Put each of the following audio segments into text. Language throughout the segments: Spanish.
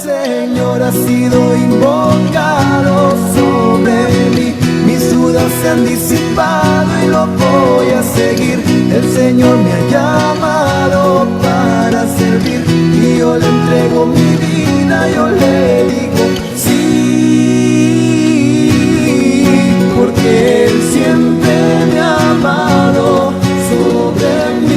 Señor ha sido invocado sobre mí. Mis dudas se han disipado y lo voy a seguir. El Señor me ha llamado para servir y yo le entrego mi vida, yo le digo sí, porque Él siempre me ha amado sobre mí.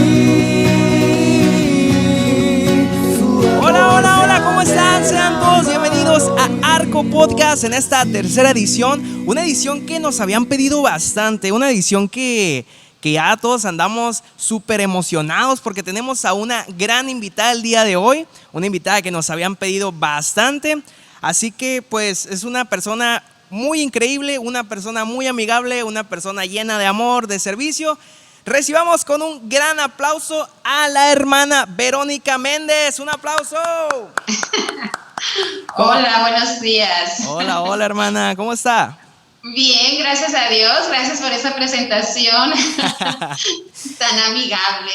Hola, hola, hola, ¿cómo están? Sean todos bienvenidos a Arco Podcast en esta tercera edición. Una edición que nos habían pedido bastante, una edición que ya todos andamos súper emocionados porque tenemos a una gran invitada el día de hoy, una invitada que nos habían pedido bastante, así que pues es una persona muy increíble, una persona muy amigable, una persona llena de amor, de servicio. Recibamos con un gran aplauso a la hermana Verónica Méndez. ¡Un aplauso! Hola, buenos días. Hola, hola hermana, ¿cómo está? Bien, gracias a Dios, gracias por esa presentación tan amigable.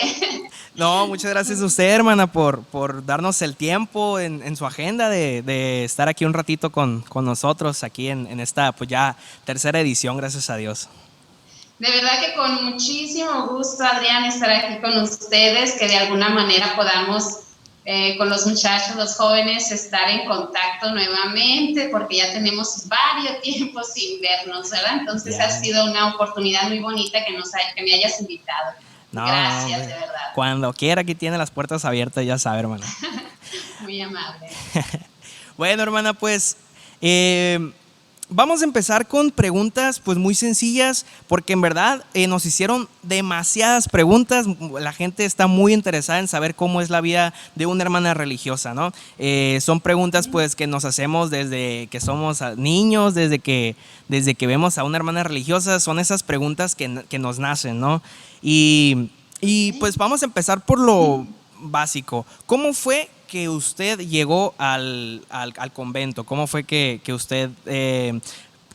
No, muchas gracias a usted, hermana, por darnos el tiempo en su agenda de estar aquí un ratito con nosotros, aquí en esta pues ya tercera edición, gracias a Dios. De verdad que con muchísimo gusto, Adrián, estar aquí con ustedes, que de alguna manera podamos con los muchachos, los jóvenes, estar en contacto nuevamente, porque ya tenemos varios tiempos sin vernos, ¿verdad? Entonces ha sido una oportunidad muy bonita que me hayas invitado. No, Gracias, no, de verdad. Cuando quiera, aquí tiene las puertas abiertas, ya sabe, hermana. Muy amable. Bueno, hermana, pues vamos a empezar con preguntas pues muy sencillas, porque en verdad nos hicieron demasiadas preguntas. La gente está muy interesada en saber cómo es la vida de una hermana religiosa, ¿no? Son preguntas pues que nos hacemos desde que somos niños, desde que vemos a una hermana religiosa. Son esas preguntas que nos nacen, ¿no? Y pues vamos a empezar por lo básico. ¿Cómo fue que usted llegó al convento? ¿Cómo fue que usted,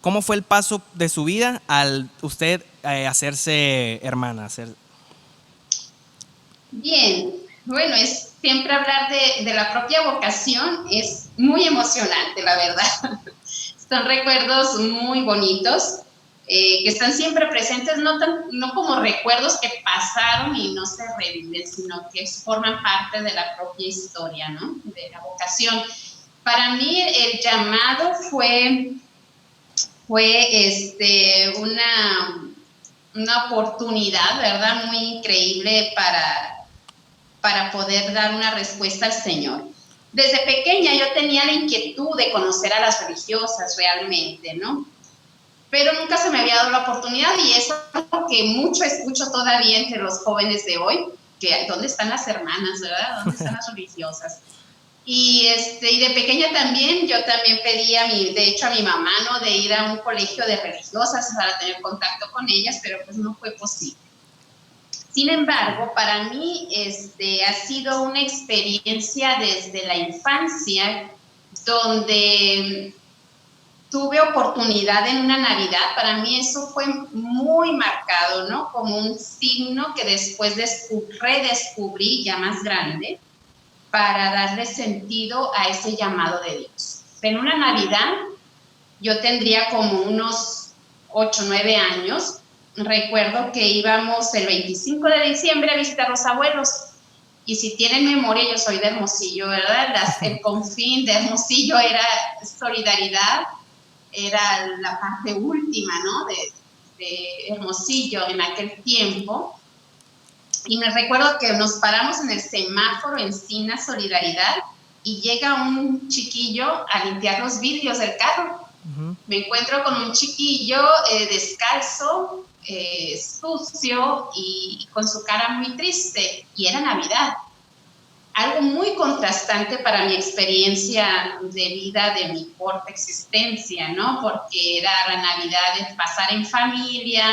cómo fue el paso de su vida al usted hacerse hermana? Bien, bueno, es siempre hablar de la propia vocación es muy emocionante, la verdad. Son recuerdos muy bonitos que están siempre presentes, no como recuerdos que pasaron y no se reviven, sino que forman parte de la propia historia, ¿no? De la vocación. Para mí el llamado fue una oportunidad, ¿verdad? Muy increíble para poder dar una respuesta al Señor. Desde pequeña yo tenía la inquietud de conocer a las religiosas realmente, ¿no? Pero nunca se me había dado la oportunidad y es algo que mucho escucho todavía entre los jóvenes de hoy, que ¿dónde están las hermanas, verdad? ¿Dónde están las religiosas? Y de pequeña también, yo también pedí de hecho a mi mamá, ¿no? De ir a un colegio de religiosas para tener contacto con ellas, pero pues no fue posible. Sin embargo, para mí ha sido una experiencia desde la infancia donde tuve oportunidad en una Navidad. Para mí eso fue muy marcado, ¿no? Como un signo que después redescubrí ya más grande para darle sentido a ese llamado de Dios. En una Navidad, yo tendría como unos 8 o 9 años. Recuerdo que íbamos el 25 de diciembre a visitar a los abuelos. Y si tienen memoria, yo soy de Hermosillo, ¿verdad? El confín de Hermosillo era solidaridad, era la parte última, ¿no? de Hermosillo en aquel tiempo. Y me recuerdo que nos paramos en el semáforo Encina Solidaridad y llega un chiquillo a limpiar los vidrios del carro. Me encuentro con un chiquillo descalzo, sucio y con su cara muy triste, y era Navidad. Algo muy contrastante para mi experiencia de vida, de mi corta existencia, ¿no? Porque era la Navidad de pasar en familia,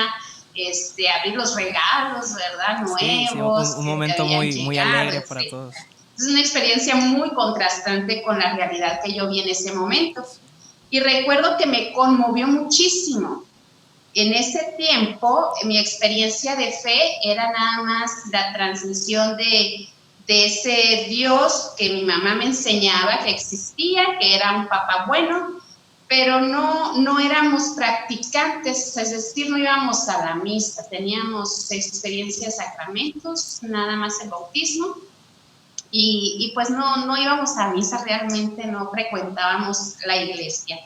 abrir los regalos, ¿verdad? Nuevos. Sí, un momento muy alegre para todos. Es una experiencia muy contrastante con la realidad que yo vi en ese momento. Y recuerdo que me conmovió muchísimo. En ese tiempo, mi experiencia de fe era nada más la transmisión de de ese Dios que mi mamá me enseñaba que existía, que era un papá bueno, pero no éramos practicantes, es decir, no íbamos a la misa, teníamos experiencias sacramentos, nada más el bautismo, y pues no íbamos a misa realmente, no frecuentábamos la iglesia.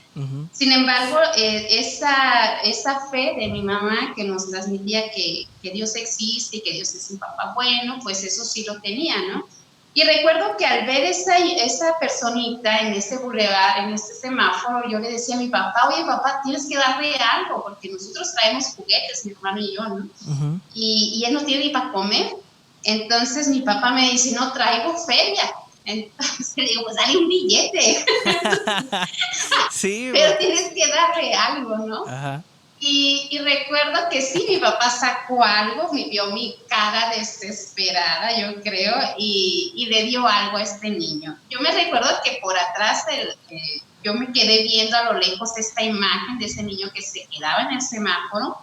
Sin embargo, esa fe de mi mamá que nos transmitía que Dios existe y que Dios es un papá bueno, pues eso sí lo tenía, ¿no? Y recuerdo que al ver esa personita en ese bulevar, en ese semáforo, yo le decía a mi papá, oye papá, tienes que darle algo, porque nosotros traemos juguetes, mi hermano y yo, ¿no? Y él no tiene ni para comer. Entonces mi papá me dice, no traigo feria. Entonces le digo, pues dale un billete. Sí, Pero tienes que darle algo, ¿no? ajá. Y recuerdo que sí, mi papá sacó algo, vio mi cara desesperada, yo creo, y le dio algo a este niño. Yo me recuerdo que por atrás yo me quedé viendo a lo lejos esta imagen de ese niño que se quedaba en el semáforo.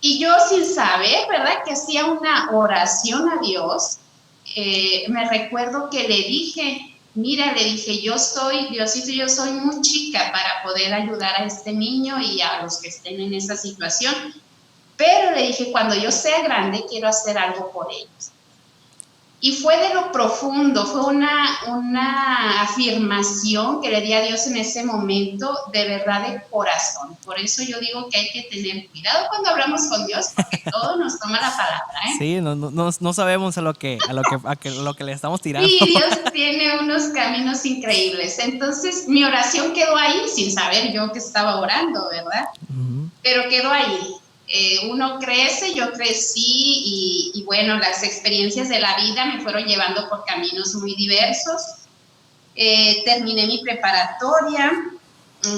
Y yo sin saber, ¿verdad?, que hacía una oración a Dios, me recuerdo que le dije, mira, le dije, Diosito, yo soy muy chica para poder ayudar a este niño y a los que estén en esa situación, pero le dije, cuando yo sea grande quiero hacer algo por ellos. Y fue de lo profundo, fue una afirmación que le di a Dios en ese momento, de verdad, de corazón. Por eso yo digo que hay que tener cuidado cuando hablamos con Dios, porque todo nos toma la palabra, ¿eh? Sí, no sabemos a lo que le estamos tirando. Sí, Dios tiene unos caminos increíbles. Entonces, mi oración quedó ahí, sin saber yo que estaba orando, ¿verdad? Pero quedó ahí. Uno crece, yo crecí y bueno, las experiencias de la vida me fueron llevando por caminos muy diversos. Terminé mi preparatoria,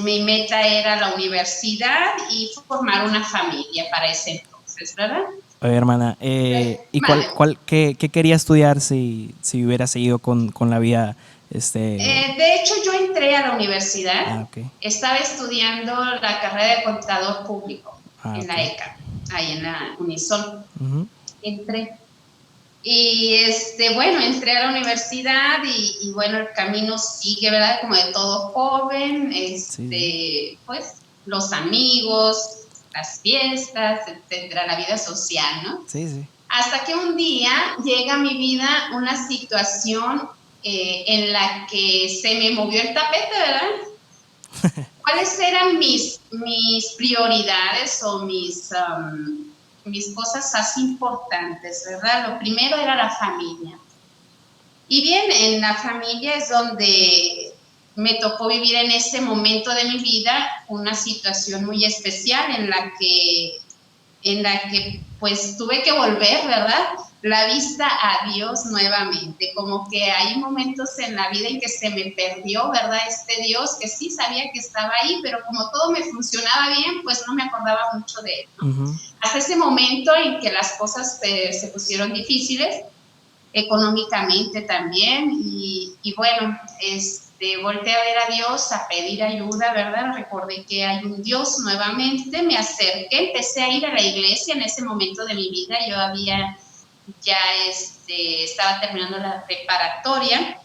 mi meta era la universidad y formar una familia para ese entonces, ¿verdad? Oye, hermana, ¿y Vale. qué quería estudiar si hubiera seguido con la vida? De hecho, yo entré a la universidad, Okay. estaba estudiando la carrera de contador público en la Okay. ECA, ahí en la Unisol. Entré. Y bueno, entré a la universidad y bueno, el camino sigue, ¿verdad? Como de todo joven, Sí. pues los amigos, las fiestas, etcétera, la vida social, ¿no? Sí. Hasta que un día llega a mi vida una situación en la que se me movió el tapete, ¿verdad? ¿Cuáles eran mis prioridades o mis cosas más importantes, ¿verdad? Lo primero era la familia. Y bien, en la familia es donde me tocó vivir en ese momento de mi vida una situación muy especial en la que pues tuve que volver, ¿verdad?, la vista a Dios nuevamente, como que hay momentos en la vida en que se me perdió, ¿verdad?, este Dios que sí sabía que estaba ahí, pero como todo me funcionaba bien, pues no me acordaba mucho de él, ¿no? Hasta ese momento en que las cosas se pusieron difíciles, económicamente también, y bueno, volteé a ver a Dios, a pedir ayuda, ¿verdad? Recordé que hay un Dios nuevamente, me acerqué, empecé a ir a la iglesia en ese momento de mi vida. Yo estaba terminando la preparatoria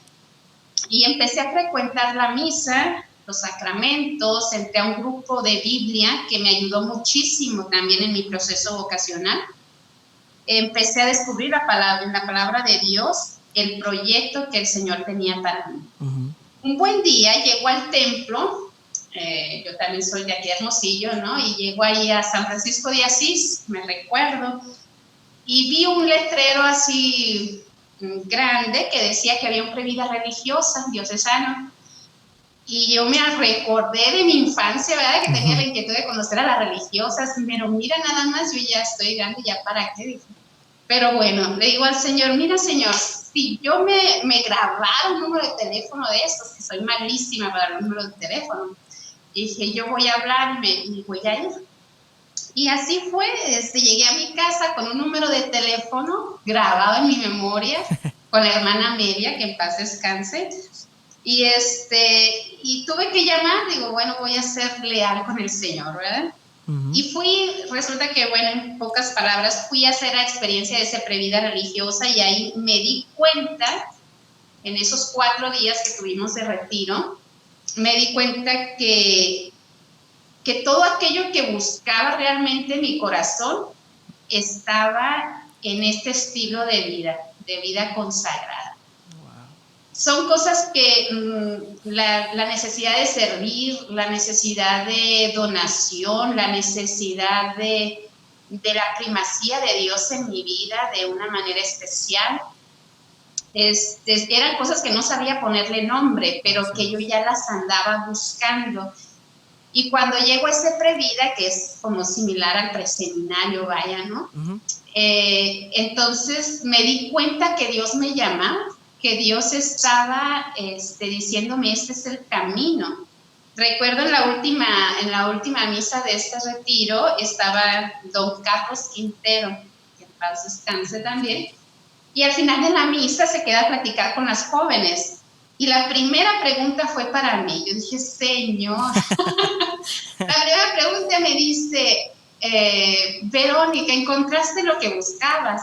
y empecé a frecuentar la misa, los sacramentos, entré a un grupo de Biblia que me ayudó muchísimo también en mi proceso vocacional. Empecé a descubrir la palabra de Dios, el proyecto que el Señor tenía para mí. Un buen día llego al templo, yo también soy de aquí de Hermosillo, ¿no? Y llego ahí a San Francisco de Asís, me recuerdo, y vi un letrero así grande que decía que había una vida religiosa, diocesano. Y yo me recordé de mi infancia, ¿verdad?, que tenía la inquietud de conocer a las religiosas, pero mira, nada más, yo ya estoy grande, ya para qué, dije. Pero bueno, le digo al Señor, mira, Señor, si yo me grabara un número de teléfono de estos, que soy malísima para los números de teléfono, y dije, yo voy a hablar y voy a ir. Y así fue, llegué a mi casa con un número de teléfono grabado en mi memoria, con la hermana Media, que en paz descanse, y tuve que llamar, digo, bueno, voy a ser leal con el Señor, ¿verdad? Y resulta que, bueno, en pocas palabras, fui a hacer la experiencia de esa previda religiosa y ahí me di cuenta, en esos 4 días que tuvimos de retiro, me di cuenta que todo aquello que buscaba realmente mi corazón estaba en este estilo de vida consagrada. Son cosas que la necesidad de servir, la necesidad de donación, la necesidad de la primacía de Dios en mi vida de una manera especial, eran cosas que no sabía ponerle nombre, pero que yo ya las andaba buscando. Y cuando llego a ese previda, que es como similar al preseminario, vaya, ¿no? Entonces me di cuenta que Dios me llamaba, que Dios estaba diciéndome, este es el camino. Recuerdo en la última misa de este retiro, estaba don Carlos Quintero, que en paz descanse también, y al final de la misa se queda a platicar con las jóvenes. Y la primera pregunta fue para mí. Yo dije, Señor, la primera pregunta me dice, Verónica, ¿encontraste lo que buscabas?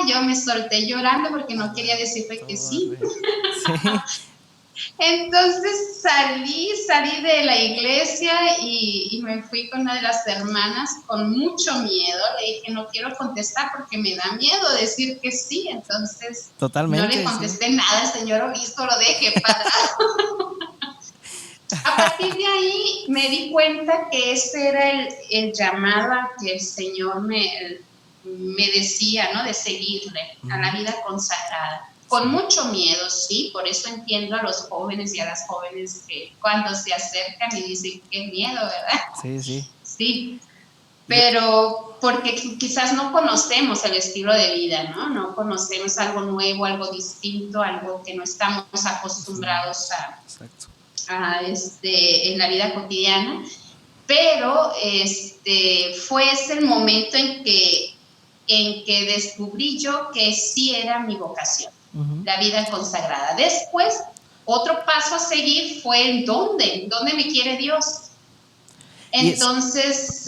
Yo me solté llorando porque no quería decirle que sí. Entonces salí de la iglesia y me fui con una de las hermanas con mucho miedo. Le dije, no quiero contestar porque me da miedo decir que sí. Entonces no le contesté nada, el señor obispo, lo dejé parado. A partir de ahí me di cuenta que ese era el llamado que el Señor me decía, ¿no? De seguirle a la vida consagrada. Con mucho miedo, sí, por eso entiendo a los jóvenes y a las jóvenes que cuando se acercan y dicen, qué miedo, ¿verdad? Sí, pero porque quizás no conocemos el estilo de vida, ¿no? No conocemos algo nuevo, algo distinto, algo que no estamos acostumbrados en la vida cotidiana, pero fue ese el momento en que descubrí yo que sí era mi vocación, la vida consagrada. Después, otro paso a seguir fue en dónde me quiere Dios. Entonces,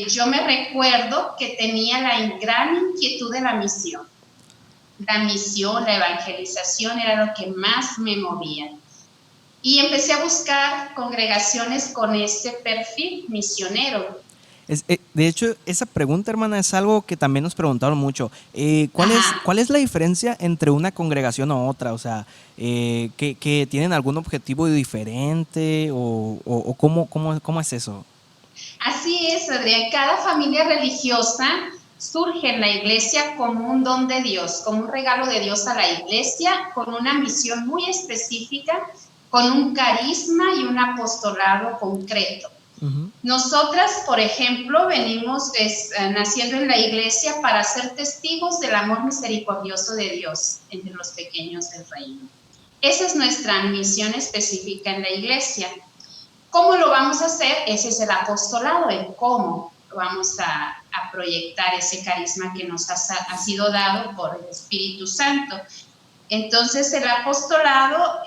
yo me recuerdo que tenía la gran inquietud de la misión. La misión, la evangelización era lo que más me movía. Y empecé a buscar congregaciones con ese perfil misionero. De hecho, esa pregunta, hermana, es algo que también nos preguntaron mucho. ¿Cuál es la diferencia entre una congregación a otra? O sea, ¿que tienen algún objetivo diferente o cómo es eso? Así es, Adrián. Cada familia religiosa surge en la iglesia como un don de Dios, como un regalo de Dios a la iglesia, con una misión muy específica, con un carisma y un apostolado concreto. Nosotras, por ejemplo, venimos naciendo en la iglesia para ser testigos del amor misericordioso de Dios entre los pequeños del reino. Esa es nuestra misión específica en la iglesia. ¿Cómo lo vamos a hacer? Ese es el apostolado, el cómo vamos a proyectar ese carisma que nos ha sido dado por el Espíritu Santo. Entonces, el apostolado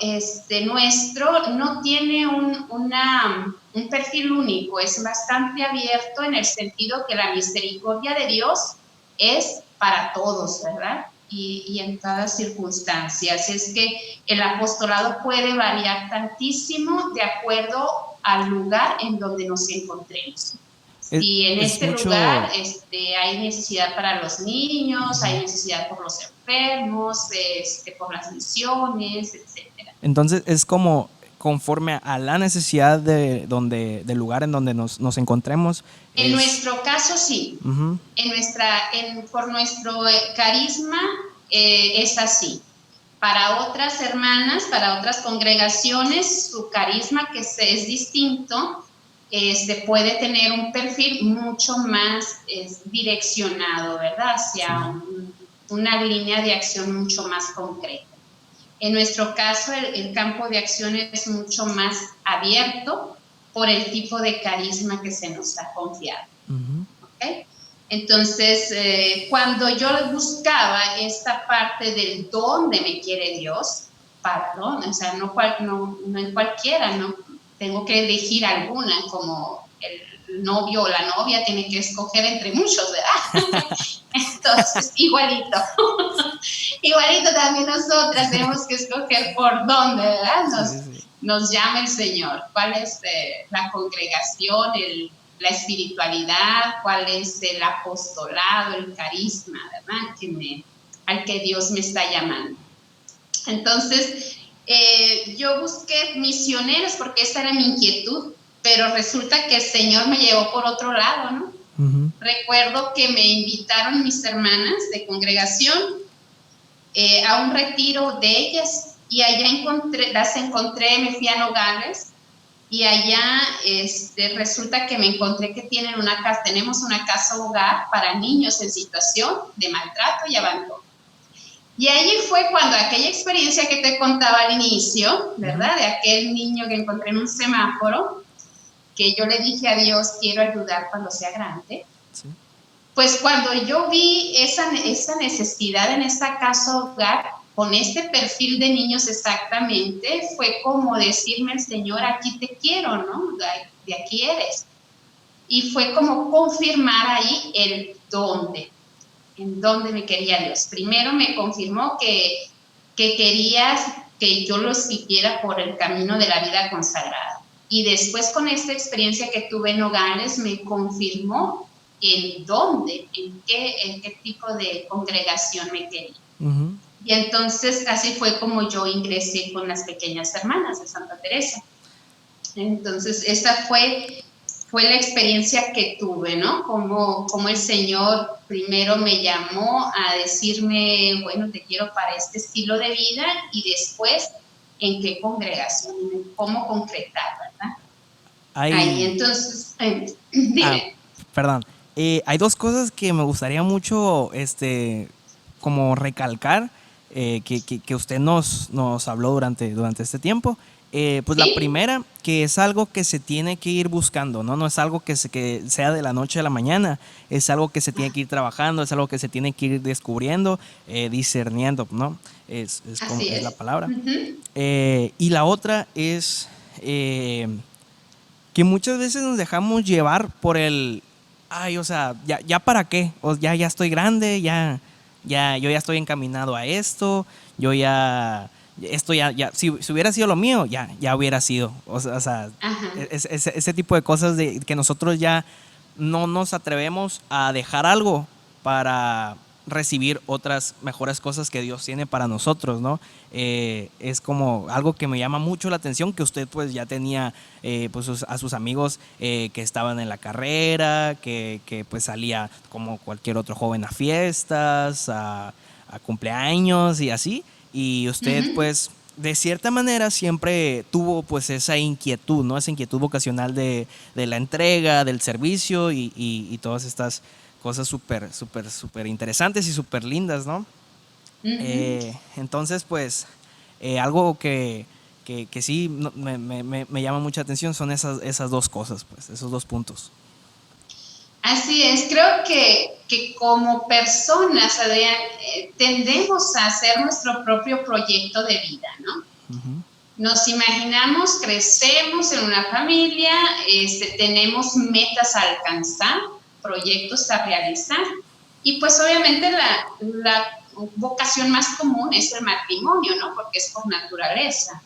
nuestro no tiene un perfil único, es bastante abierto en el sentido que la misericordia de Dios es para todos, ¿verdad? Y en todas circunstancias. Es que el apostolado puede variar tantísimo de acuerdo al lugar en donde nos encontremos. Y en este lugar hay necesidad para los niños, hay necesidad por los enfermos, por las misiones, etcétera. Entonces es como conforme a la necesidad del lugar en donde nos encontremos. En nuestro caso sí. Por nuestro carisma es así. Para otras hermanas, para otras congregaciones, su carisma que es distinto. Puede tener un perfil mucho más direccionado, ¿verdad? Hacia una línea de acción mucho más concreta. En nuestro caso, el campo de acción es mucho más abierto por el tipo de carisma que se nos ha confiado. ¿Okay? Entonces, cuando yo buscaba esta parte del dónde me quiere Dios, o sea, no en cualquiera, no tengo que elegir alguna como el novio o la novia tiene que escoger entre muchos, ¿verdad? Entonces, igualito. Igualito también nosotras tenemos que escoger por dónde, ¿verdad? Nos llama el Señor. ¿Cuál es la congregación, la espiritualidad? ¿Cuál es el apostolado, el carisma, ¿verdad? Al que Dios me está llamando. Entonces, yo busqué misioneros porque esa era mi inquietud, pero resulta que el Señor me llevó por otro lado, ¿no? Uh-huh. Recuerdo que me invitaron mis hermanas de congregación a un retiro de ellas y allá las encontré, me fui a Nogales y allá resulta que me encontré que tenemos una casa hogar para niños en situación de maltrato y abandono. Y allí fue cuando aquella experiencia que te contaba al inicio, ¿verdad? De aquel niño que encontré en un semáforo, que yo le dije a Dios, quiero ayudar cuando sea grande. Sí. Pues cuando yo vi esa necesidad en esta casa hogar, con este perfil de niños exactamente, fue como decirme el Señor, aquí te quiero, ¿no? De aquí eres. Y fue como confirmar ahí el dónde. En dónde me quería Dios. Primero me confirmó que querías que yo lo siguiera por el camino de la vida consagrada. Y después con esta experiencia que tuve en Nogales, me confirmó en dónde, en qué tipo de congregación me quería. Uh-huh. Y entonces así fue como yo ingresé con las pequeñas hermanas de Santa Teresa. Entonces esta fue la experiencia que tuve, ¿no? Como el Señor primero me llamó a decirme, bueno, te quiero para este estilo de vida, y después en qué congregación, cómo concretar, ¿verdad? Ahí entonces, dime. Perdón, hay dos cosas que me gustaría mucho, como recalcar, que usted nos habló durante este tiempo. Pues ¿sí? La primera, que es algo que se tiene que ir buscando, ¿no? No es algo que sea de la noche a la mañana, es algo que se tiene que ir trabajando, es algo que se tiene que ir descubriendo, discerniendo, ¿no? Es la palabra. Uh-huh. Y la otra es que muchas veces nos dejamos llevar por o sea, ya para qué, o ya estoy grande, yo ya estoy encaminado a esto, esto ya si hubiera sido lo mío, ya hubiera sido. O sea, ese tipo de cosas de que nosotros ya no nos atrevemos a dejar algo para recibir otras mejores cosas que Dios tiene para nosotros, ¿no? Es como algo que me llama mucho la atención, que usted pues ya tenía pues a sus amigos que estaban en la carrera, que pues salía como cualquier otro joven a fiestas, a cumpleaños y así. Y usted, uh-huh, pues, de cierta manera siempre tuvo pues esa inquietud, ¿no? Esa inquietud vocacional de la entrega, del servicio y todas estas cosas súper interesantes y súper lindas, ¿no? Uh-huh. Entonces, pues, algo que sí me llama mucha atención son esas dos cosas, pues, esos dos puntos. Así es, creo que como personas, Adrián, tendemos a hacer nuestro propio proyecto de vida, ¿no? Uh-huh. Nos imaginamos, crecemos en una familia, tenemos metas a alcanzar, proyectos a realizar, y pues obviamente la vocación más común es el matrimonio, ¿no? Porque es por naturaleza.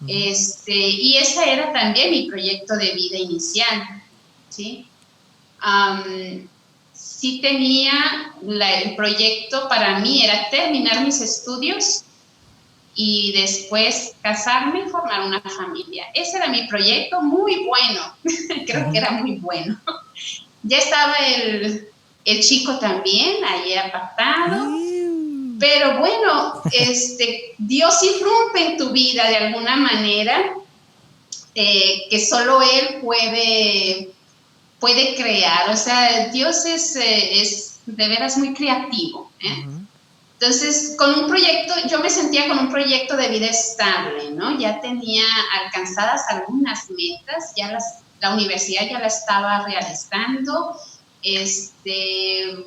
Uh-huh. Y ese era también mi proyecto de vida inicial, ¿sí? Sí tenía el proyecto, para mí era terminar mis estudios y después casarme y formar una familia. Ese era mi proyecto, muy bueno. Creo que era muy bueno. Ya estaba el chico también ahí apartado, pero bueno, Dios irrumpe en tu vida de alguna manera, que solo Él puede crear. O sea, Dios es de veras muy creativo, ¿eh? Uh-huh. Entonces, yo me sentía con un proyecto de vida estable, ¿no? Ya tenía alcanzadas algunas metas, la universidad ya la estaba realizando,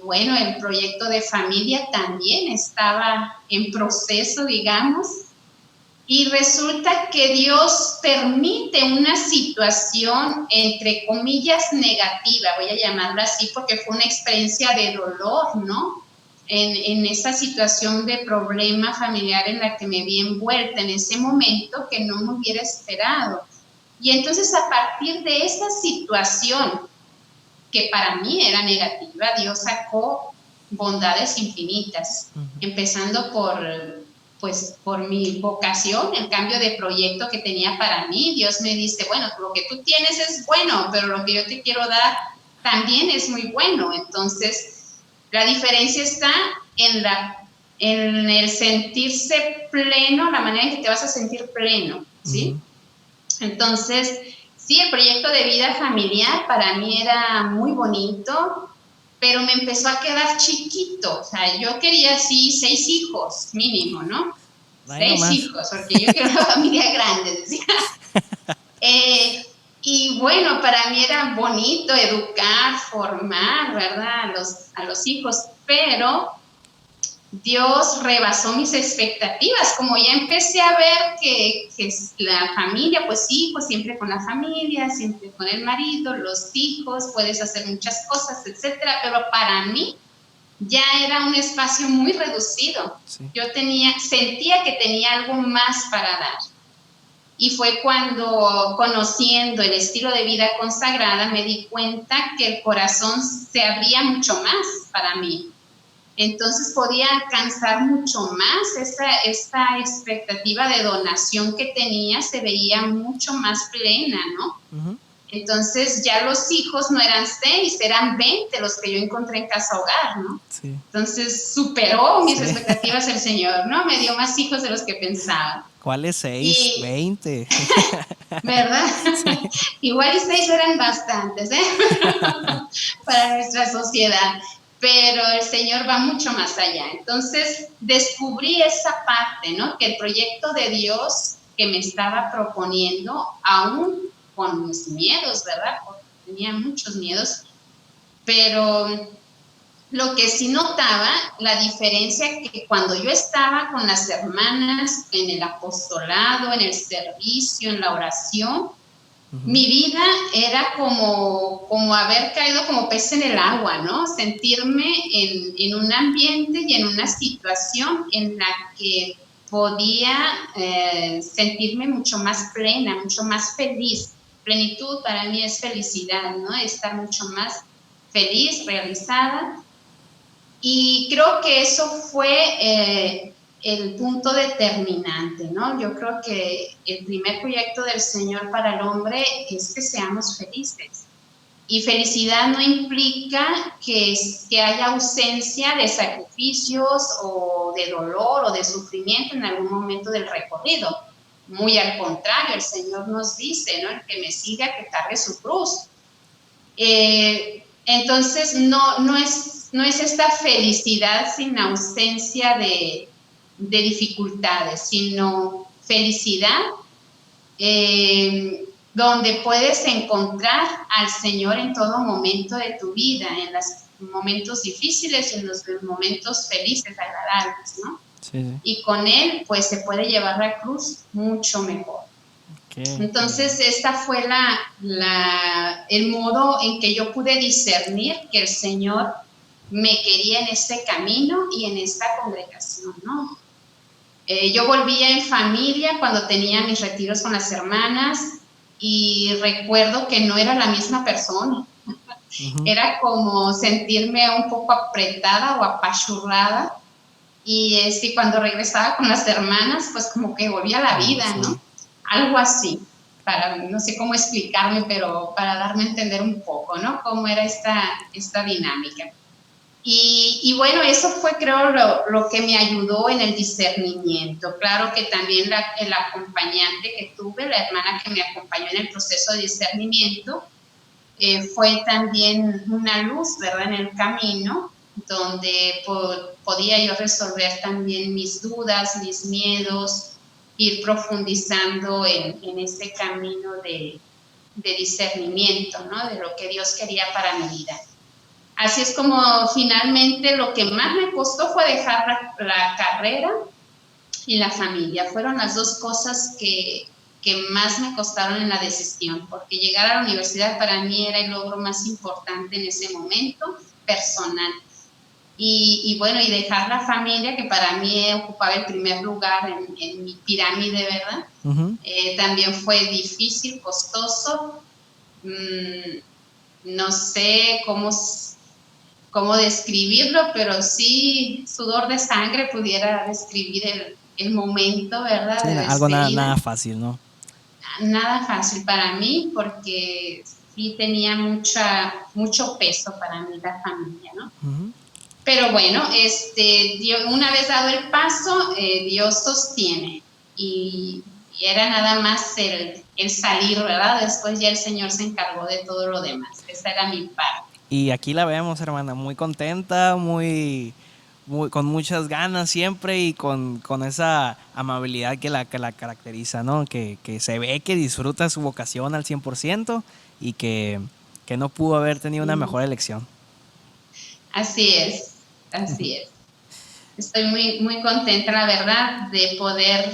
bueno, el proyecto de familia también estaba en proceso, digamos, Y resulta que Dios permite una situación, entre comillas, negativa, voy a llamarla así, porque fue una experiencia de dolor, ¿no? En esa situación de problema familiar en la que me vi envuelta en ese momento que no me hubiera esperado. Y entonces a partir de esa situación, que para mí era negativa, Dios sacó bondades infinitas, empezando por mi vocación, el cambio de proyecto que tenía para mí. Dios me dice, bueno, lo que tú tienes es bueno, pero lo que yo te quiero dar también es muy bueno. Entonces, la diferencia está en el sentirse pleno, la manera en que te vas a sentir pleno, ¿sí? Entonces, sí, el proyecto de vida familiar para mí era muy bonito, pero me empezó a quedar chiquito. O sea, yo quería sí 6 hijos mínimo, ¿no? Ay, 6 hijos, porque yo quiero una familia grande, decía. Y bueno, para mí era bonito educar, formar, ¿verdad? A los hijos, pero Dios rebasó mis expectativas, como ya empecé a ver que la familia, pues sí, pues siempre con la familia, siempre con el marido, los hijos, puedes hacer muchas cosas, etcétera, pero para mí ya era un espacio muy reducido. Sí. Yo sentía que tenía algo más para dar. Y fue cuando, conociendo el estilo de vida consagrada, me di cuenta que el corazón se abría mucho más para mí. Entonces podía alcanzar mucho más esta expectativa de donación que tenía, se veía mucho más plena, ¿no? Uh-huh. Entonces ya los hijos no eran 6, eran 20 los que yo encontré en casa hogar, ¿no? Sí. Entonces superó mis expectativas el Señor, ¿no? Me dio más hijos de los que pensaba. ¿Cuáles 6? 20. ¿Verdad? Sí. Igual y 6 eran bastantes, ¿eh? Para nuestra sociedad. Pero el Señor va mucho más allá. Entonces descubrí esa parte, ¿no? Que el proyecto de Dios que me estaba proponiendo, aún con mis miedos, ¿verdad? Porque tenía muchos miedos, pero lo que sí notaba, la diferencia que cuando yo estaba con las hermanas en el apostolado, en el servicio, en la oración, mi vida era como haber caído como pez en el agua, ¿no? Sentirme en un ambiente y en una situación en la que podía sentirme mucho más plena, mucho más feliz. Plenitud para mí es felicidad, ¿no? Estar mucho más feliz, realizada. Y creo que eso fue el punto determinante, ¿no? Yo creo que el primer proyecto del Señor para el hombre es que seamos felices. Y felicidad no implica que haya ausencia de sacrificios o de dolor o de sufrimiento en algún momento del recorrido. Muy al contrario, el Señor nos dice, ¿no? El que me siga, que cargue su cruz. Entonces, no es esta felicidad sin ausencia de dificultades, sino felicidad donde puedes encontrar al Señor en todo momento de tu vida, en los momentos difíciles y en los momentos felices, agradables, ¿no? Sí. Y con Él, pues, se puede llevar la cruz mucho mejor. Okay. Entonces, esta fue el modo en que yo pude discernir que el Señor me quería en este camino y en esta congregación, ¿no? Yo volvía en familia cuando tenía mis retiros con las hermanas y recuerdo que no era la misma persona. Uh-huh. Era como sentirme un poco apretada o apachurrada y cuando regresaba con las hermanas, pues como que volvía a la vida, sí. ¿no? Algo así, no sé cómo explicarme, pero para darme a entender un poco, ¿no? Cómo era esta dinámica. Y bueno, eso fue, creo, lo que me ayudó en el discernimiento. Claro que también el acompañante que tuve, la hermana que me acompañó en el proceso de discernimiento, fue también una luz, ¿verdad?, en el camino, donde podía yo resolver también mis dudas, mis miedos, ir profundizando en este camino de discernimiento, ¿no?, de lo que Dios quería para mi vida. Así es como finalmente lo que más me costó fue dejar la carrera y la familia. Fueron las dos cosas que más me costaron en la decisión, porque llegar a la universidad para mí era el logro más importante en ese momento, personal. Y bueno, y dejar la familia, que para mí ocupaba el primer lugar en mi pirámide, ¿verdad? Ujú. También fue difícil, costoso. No sé cómo describirlo, pero sí, sudor de sangre pudiera describir el momento, ¿verdad? Sí, De algo despedida. nada fácil, ¿no? Nada fácil para mí, porque sí tenía mucho peso para mí la familia, ¿no? Ujú. Pero bueno, Dios, una vez dado el paso, Dios sostiene, y era nada más el salir, ¿verdad? Después ya el Señor se encargó de todo lo demás. Esa era mi parte. Y aquí la vemos, hermana, muy contenta, con muchas ganas siempre y con esa amabilidad que la caracteriza, ¿no? Que se ve que disfruta su vocación al 100% y que no pudo haber tenido una mejor elección. Así es, así es. Estoy muy, muy contenta, la verdad, de poder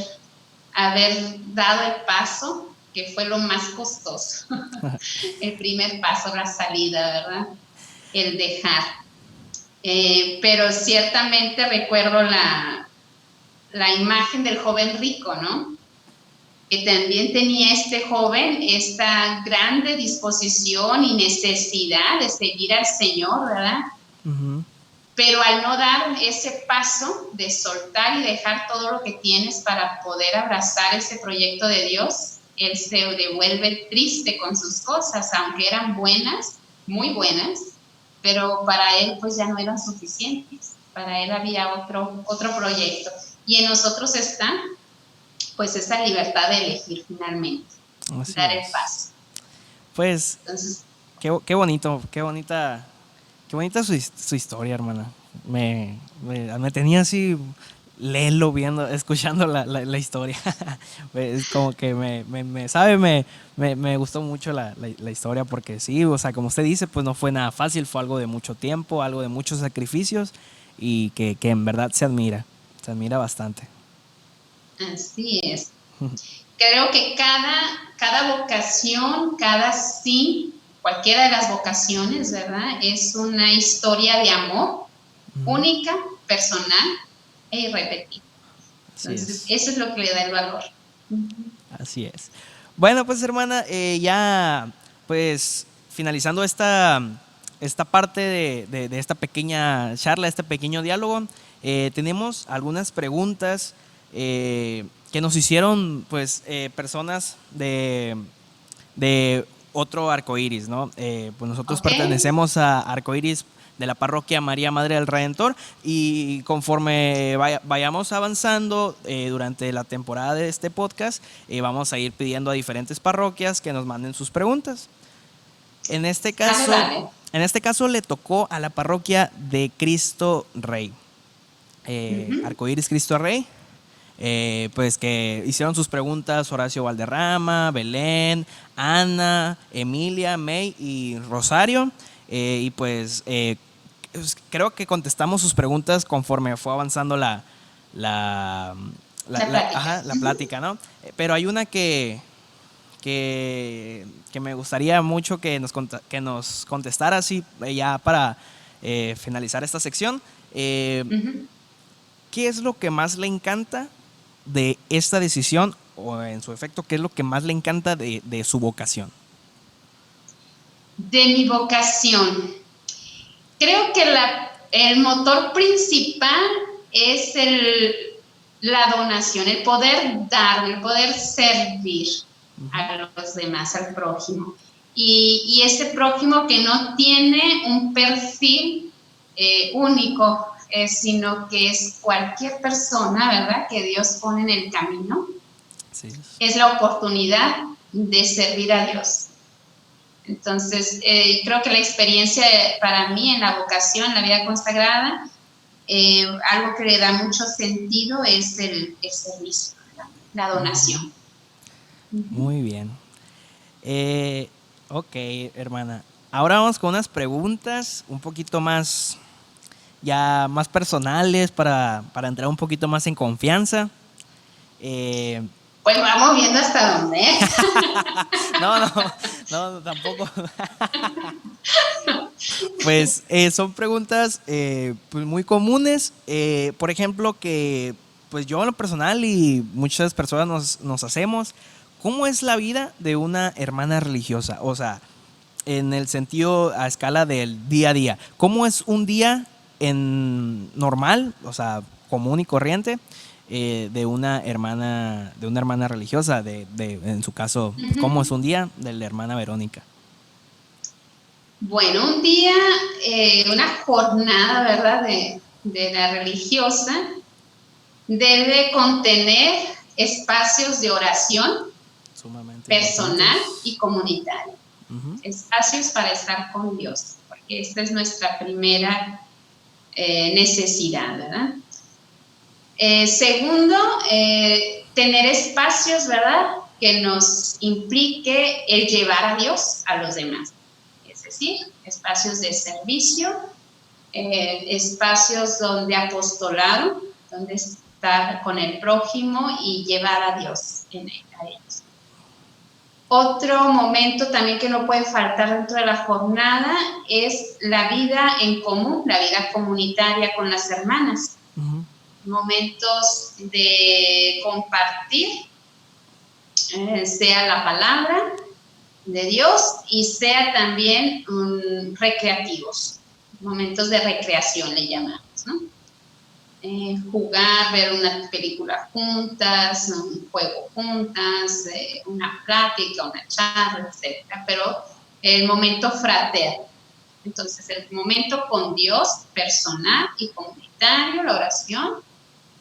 haber dado el paso, que fue lo más costoso. El primer paso, la salida, ¿verdad? El dejar. Pero ciertamente recuerdo la imagen del joven rico, ¿no? Que también tenía este joven esta grande disposición y necesidad de seguir al Señor, ¿verdad? Ujú. Pero al no dar ese paso de soltar y dejar todo lo que tienes para poder abrazar ese proyecto de Dios, él se devuelve triste con sus cosas, aunque eran buenas, muy buenas, pero para él pues ya no eran suficientes. Para él había otro proyecto. Y en nosotros está pues esa libertad de elegir finalmente, Así dar el es. paso. Pues Entonces, qué bonito, qué bonita su historia, hermana. Me tenía así, léelo, viendo, escuchando la historia. Es como que me gustó mucho la historia porque sí, o sea, como usted dice, pues no fue nada fácil, fue algo de mucho tiempo, algo de muchos sacrificios y que en verdad se admira bastante. así es. Creo que cada vocación, cada sí, cualquiera de las vocaciones, ¿verdad? Es una historia de amor única, personal e irrepetible. Así Entonces, es. eso es lo que le da el valor. Así es. Bueno, pues hermana, ya pues finalizando esta parte de esta pequeña charla, este pequeño diálogo, tenemos algunas preguntas que nos hicieron pues personas de otro arcoíris, ¿no? Pues nosotros ¿Ok? pertenecemos a Arcoíris de la parroquia María Madre del Redentor y conforme vayamos avanzando durante la temporada de este podcast, vamos a ir pidiendo a diferentes parroquias que nos manden sus preguntas. En este caso, Vale. en este caso le tocó a la parroquia de Cristo Rey, Arcoíris Cristo Rey. Pues que hicieron sus preguntas Horacio Valderrama, Belén, Ana, Emilia, May y Rosario. Y pues creo que contestamos sus preguntas conforme fue avanzando la plática, ¿no? Pero hay una que me gustaría mucho que nos contestara así ya para finalizar esta sección. ¿Qué es lo que más le encanta de esta decisión o en su efecto, qué es lo que más le encanta de su vocación? De mi vocación. Creo que el motor principal es la donación, el poder dar, el poder servir a los demás, al prójimo. Y ese prójimo que no tiene un perfil único, sino que es cualquier persona, ¿verdad?, que Dios pone en el camino. Sí. Es la oportunidad de servir a Dios. Entonces, creo que la experiencia para mí en la vocación, en la vida consagrada, algo que le da mucho sentido es el servicio, la donación. Muy bien. Ok, hermana. Ahora vamos con unas preguntas un poquito más, ya más personales para entrar un poquito más en confianza. Pues vamos viendo hasta dónde. No, tampoco. Pues son preguntas pues muy comunes. Por ejemplo, que pues yo en lo personal y muchas personas nos hacemos. ¿Cómo es la vida de una hermana religiosa? O sea, en el sentido a escala del día a día. ¿Cómo es un día en normal, o sea, común y corriente, de una hermana religiosa? En su caso, ¿cómo es un día de la hermana Verónica? Bueno, un día, una jornada, ¿verdad?, de la religiosa debe contener espacios de oración Sumamente personal importantes. y comunitaria. Espacios para estar con Dios, porque esta es nuestra primera necesidad, ¿verdad? Segundo, tener espacios, ¿verdad?, que nos implique el llevar a Dios a los demás. Es decir, espacios de servicio, espacios donde apostolado, donde estar con el prójimo y llevar a Dios a ellos. Otro momento también que no puede faltar dentro de la jornada es la vida en común, la vida comunitaria con las hermanas. Momentos de compartir, sea la palabra de Dios y sea también recreativos, momentos de recreación le llamamos, ¿no? Jugar, ver una película juntas, un juego juntas, una plática, una charla, etc. Pero el momento fraterno. Entonces, el momento con Dios personal y comunitario, la oración.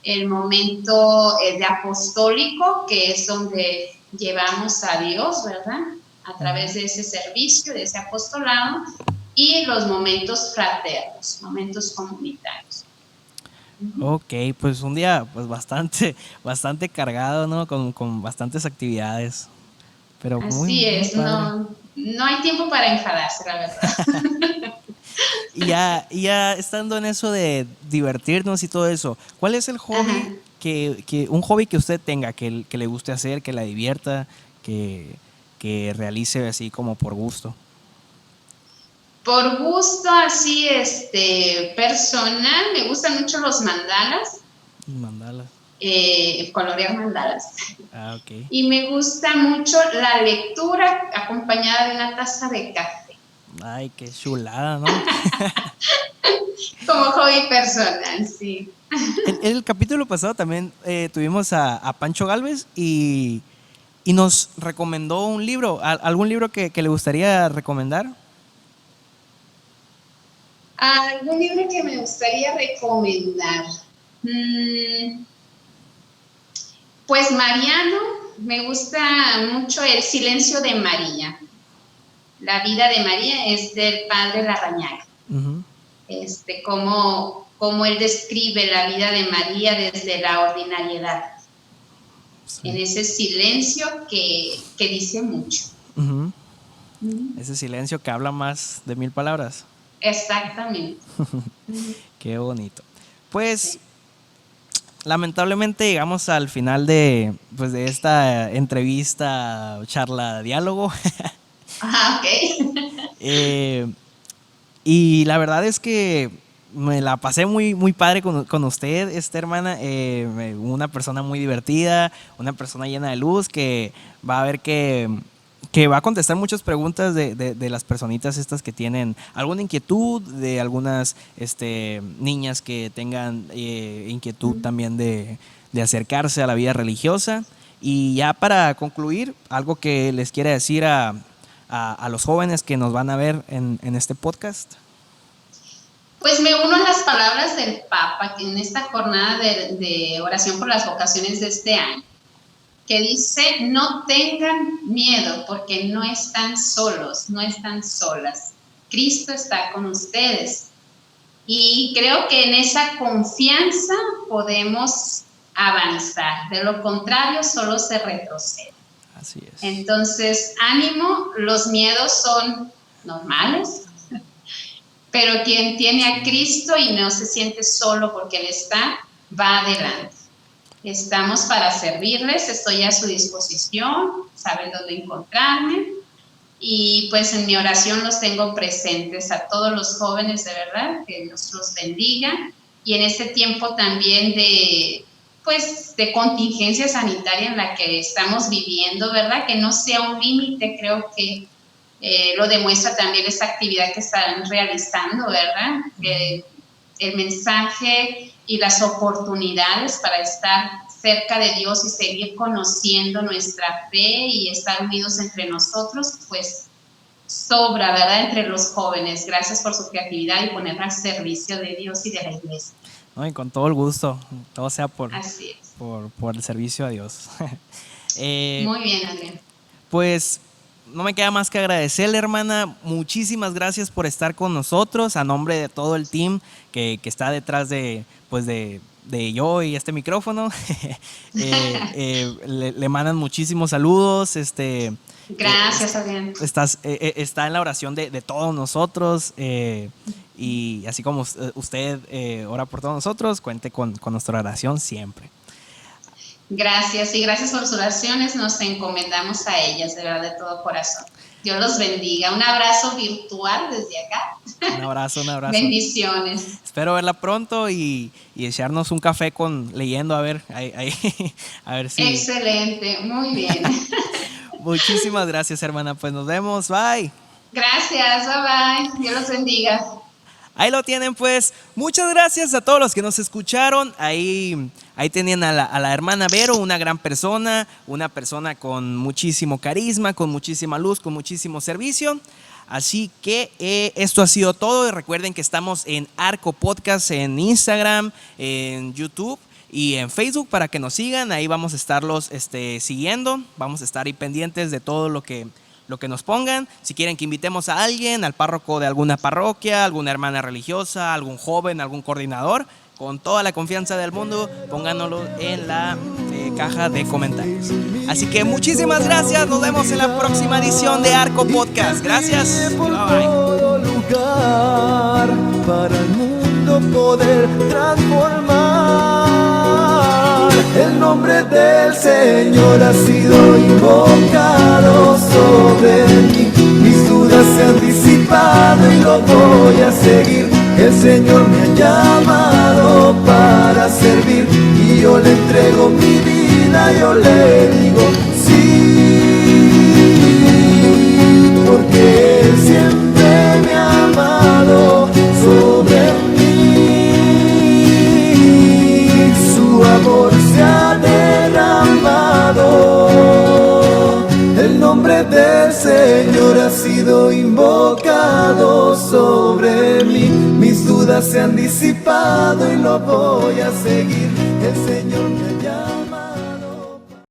El momento de apostólico, que es donde llevamos a Dios, ¿verdad?, a través de ese servicio, de ese apostolado. Y los momentos fraternos, momentos comunitarios. Ok, pues un día pues bastante cargado, ¿no? Con bastantes actividades. Pero Así es, muy padre. no hay tiempo para enfadarse, la verdad. Y ya estando en eso de divertirnos y todo eso, ¿cuál es el hobby un hobby que usted tenga, que le guste hacer, que la divierta, que realice así como por gusto? Por gusto, así, personal, me gustan mucho los mandalas. Mandalas. Colorear mandalas. Ok. Y me gusta mucho la lectura acompañada de una taza de café. Ay, qué chulada, ¿no? Como hobby personal, sí. En el capítulo pasado también tuvimos a Pancho Galvez y nos recomendó un libro. ¿Algún libro que le gustaría recomendar? ¿Algún libro que me gustaría recomendar? Pues mariano, me gusta mucho El silencio de María. La vida de María es del padre Larrañaga. Cómo él describe la vida de María desde la ordinariedad. Sí. En ese silencio que dice mucho. Ese silencio que habla más de 1000 palabras. Exactamente. Qué bonito. Pues sí. Lamentablemente llegamos al final de esta entrevista, charla, diálogo. Ok. Y la verdad es que me la pasé muy padre con usted, hermana. Una persona muy divertida, una persona llena de luz que va a ver que va a contestar muchas preguntas de las personitas estas que tienen alguna inquietud, de algunas niñas que tengan inquietud también de acercarse a la vida religiosa. Y ya para concluir, algo que les quiera decir a los jóvenes que nos van a ver en este podcast. Pues me uno a las palabras del Papa en esta jornada de oración por las vocaciones de este año, que dice: no tengan miedo porque no están solos, no están solas. Cristo está con ustedes. Y creo que en esa confianza podemos avanzar. De lo contrario, solo se retrocede. Así es. Entonces, ánimo, los miedos son normales, pero quien tiene a Cristo y no se siente solo porque Él está, va adelante. Estamos para servirles, estoy a su disposición, saben dónde encontrarme. Y pues en mi oración los tengo presentes a todos los jóvenes, de verdad, que Dios los bendiga. Y en este tiempo también de contingencia sanitaria en la que estamos viviendo, ¿verdad? Que no sea un límite, creo que lo demuestra también esta actividad que están realizando, ¿verdad? Que el mensaje y las oportunidades para estar cerca de Dios y seguir conociendo nuestra fe y estar unidos entre nosotros, pues sobra, ¿verdad? Entre los jóvenes. Gracias por su creatividad y ponerla al servicio de Dios y de la iglesia. No, y con todo el gusto, todo sea por el servicio a Dios. Muy bien, Adrián. Pues no me queda más que agradecerle, hermana. Muchísimas gracias por estar con nosotros, a nombre de todo el team que está detrás de yo y este micrófono. Le mandan muchísimos saludos. Gracias, Adrián. Está en la oración de todos nosotros, y así como usted ora por todos nosotros, cuente con nuestra oración siempre. Gracias, y gracias por sus oraciones, nos encomendamos a ellas, de verdad, de todo corazón. Dios los bendiga. Un abrazo virtual desde acá. Un abrazo. Bendiciones. Espero verla pronto y echarnos un café leyendo, a ver si... Excelente, muy bien. Muchísimas gracias, hermana. Pues nos vemos, bye. Gracias, bye. Dios los bendiga. Ahí lo tienen, pues. Muchas gracias a todos los que nos escucharon. Ahí tenían a la hermana Vero, una gran persona, una persona con muchísimo carisma, con muchísima luz, con muchísimo servicio. Así que esto ha sido todo. Y recuerden que estamos en Arco Podcast en Instagram, en YouTube y en Facebook para que nos sigan. Ahí vamos a estarlos siguiendo. Vamos a estar ahí pendientes de todo lo que nos pongan. Si quieren que invitemos a alguien, al párroco de alguna parroquia, alguna hermana religiosa, algún joven, algún coordinador, con toda la confianza del mundo, pónganoslo en la caja de comentarios. Así que muchísimas gracias. Nos vemos en la próxima edición de Arco Podcast. Gracias. Bye bye. Para el mundo poder transformar. El nombre del Señor ha sido invocado sobre mí. Mis dudas se han disipado y lo voy a seguir. El Señor me ha llamado para servir y yo le entrego mi vida, yo le digo sí, porque Él siempre me ha amado sobre mí, su amor se ha derramado, el nombre del Señor ha sido invocado sobre mí. Mis dudas se han disipado y lo voy a seguir.